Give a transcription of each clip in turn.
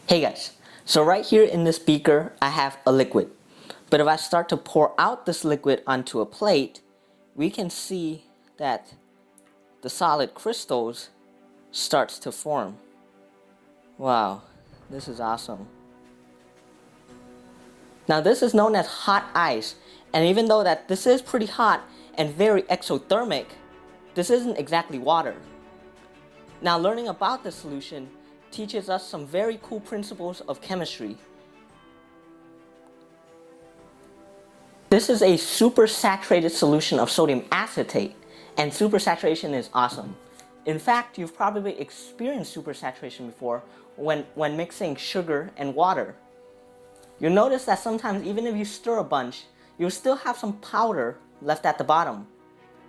Hey guys, so right here in this beaker I have a liquid, but if I start to pour out this liquid onto a plate, we can see that the solid crystals starts to form. Wow, this is awesome. Now this is known as hot ice, and even though that this is pretty hot and very exothermic, this isn't exactly water. Now learning about this solution teaches us some very cool principles of chemistry. This is a supersaturated solution of sodium acetate, and supersaturation is awesome. In fact, you've probably experienced supersaturation before when mixing sugar and water. You'll notice that sometimes even if you stir a bunch, you'll still have some powder left at the bottom.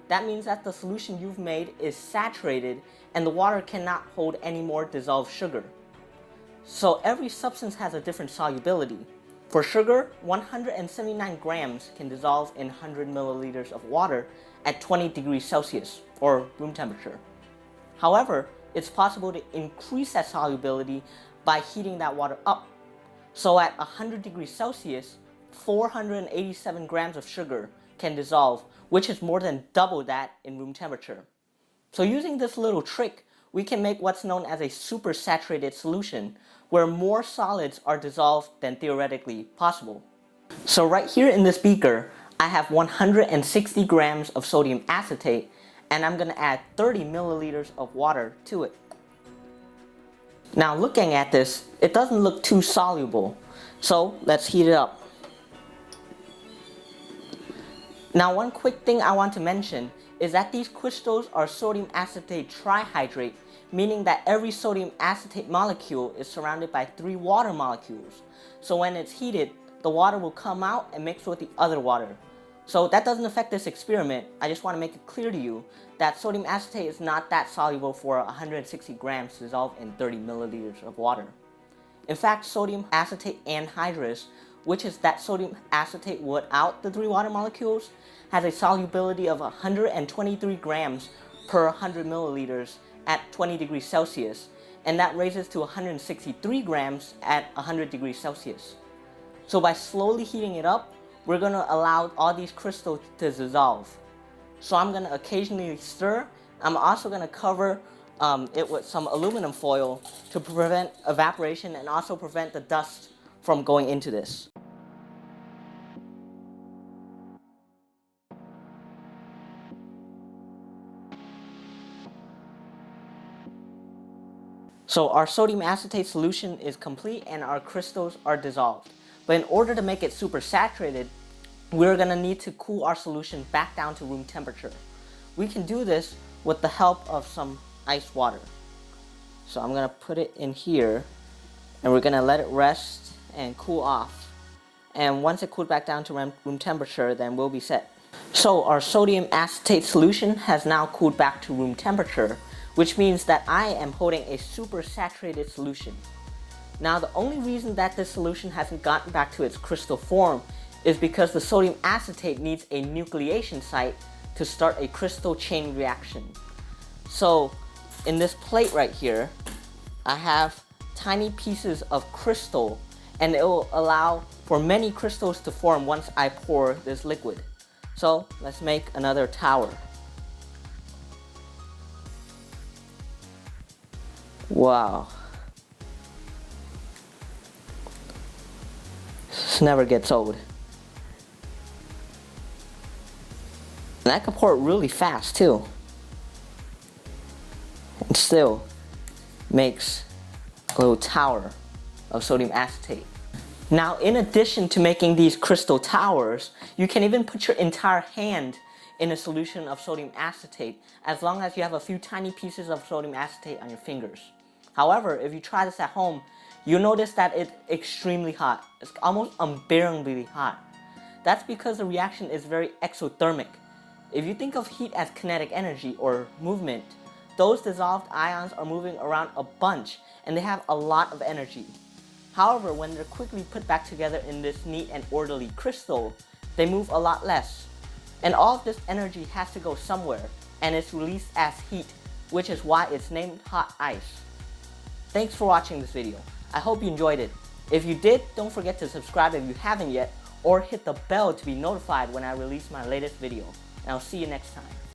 That means that the solution you've made is saturated and the water cannot hold any more dissolved sugar. So every substance has a different solubility. For sugar, 179 grams can dissolve in 100 milliliters of water at 20 degrees Celsius, or room temperature. However, it's possible to increase that solubility by heating that water up. So at 100 degrees Celsius, 487 grams of sugar can dissolve, which is more than double that in room temperature. So using this little trick, we can make what's known as a supersaturated solution, where more solids are dissolved than theoretically possible. So right here in this beaker, I have 160 grams of sodium acetate, and I'm going to add 30 milliliters of water to it. Now looking at this, it doesn't look too soluble, so let's heat it up. Now one quick thing I want to mention is that these crystals are sodium acetate trihydrate, meaning that every sodium acetate molecule is surrounded by 3 water molecules. So when it's heated, the water will come out and mix with the other water. So that doesn't affect this experiment. I just want to make it clear to you that sodium acetate is not that soluble for 160 grams to dissolve in 30 milliliters of water. In fact, sodium acetate anhydrous, which is that sodium acetate without the 3 water molecules, has a solubility of 123 grams per 100 milliliters at 20 degrees Celsius, and that raises to 163 grams at 100 degrees Celsius. So by slowly heating it up, we're going to allow all these crystals to dissolve. So I'm going to occasionally stir. I'm also going to cover it with some aluminum foil to prevent evaporation and also prevent the dust from going into this. So our sodium acetate solution is complete and our crystals are dissolved. But in order to make it supersaturated, we're going to need to cool our solution back down to room temperature. We can do this with the help of some ice water. So I'm going to put it in here and we're going to let it rest and cool off. And once it cools back down to room temperature, then we'll be set. So our sodium acetate solution has now cooled back to room temperature, which means that I am holding a supersaturated solution. Now the only reason that this solution hasn't gotten back to its crystal form is because the sodium acetate needs a nucleation site to start a crystal chain reaction. So in this plate right here, I have tiny pieces of crystal, and it will allow for many crystals to form once I pour this liquid. So let's make another tower. Wow. This never gets old. And I can pour it really fast too. And still makes a little tower of sodium acetate. Now, in addition to making these crystal towers, you can even put your entire hand in a solution of sodium acetate as long as you have a few tiny pieces of sodium acetate on your fingers. However, if you try this at home, you'll notice that it's extremely hot. It's almost unbearably hot. That's because the reaction is very exothermic. If you think of heat as kinetic energy or movement, those dissolved ions are moving around a bunch and they have a lot of energy. However, when they're quickly put back together in this neat and orderly crystal, they move a lot less. And all of this energy has to go somewhere, and it's released as heat, which is why it's named hot ice. Thanks for watching this video. I hope you enjoyed it. If you did, don't forget to subscribe if you haven't yet, or hit the bell to be notified when I release my latest video. And I'll see you next time.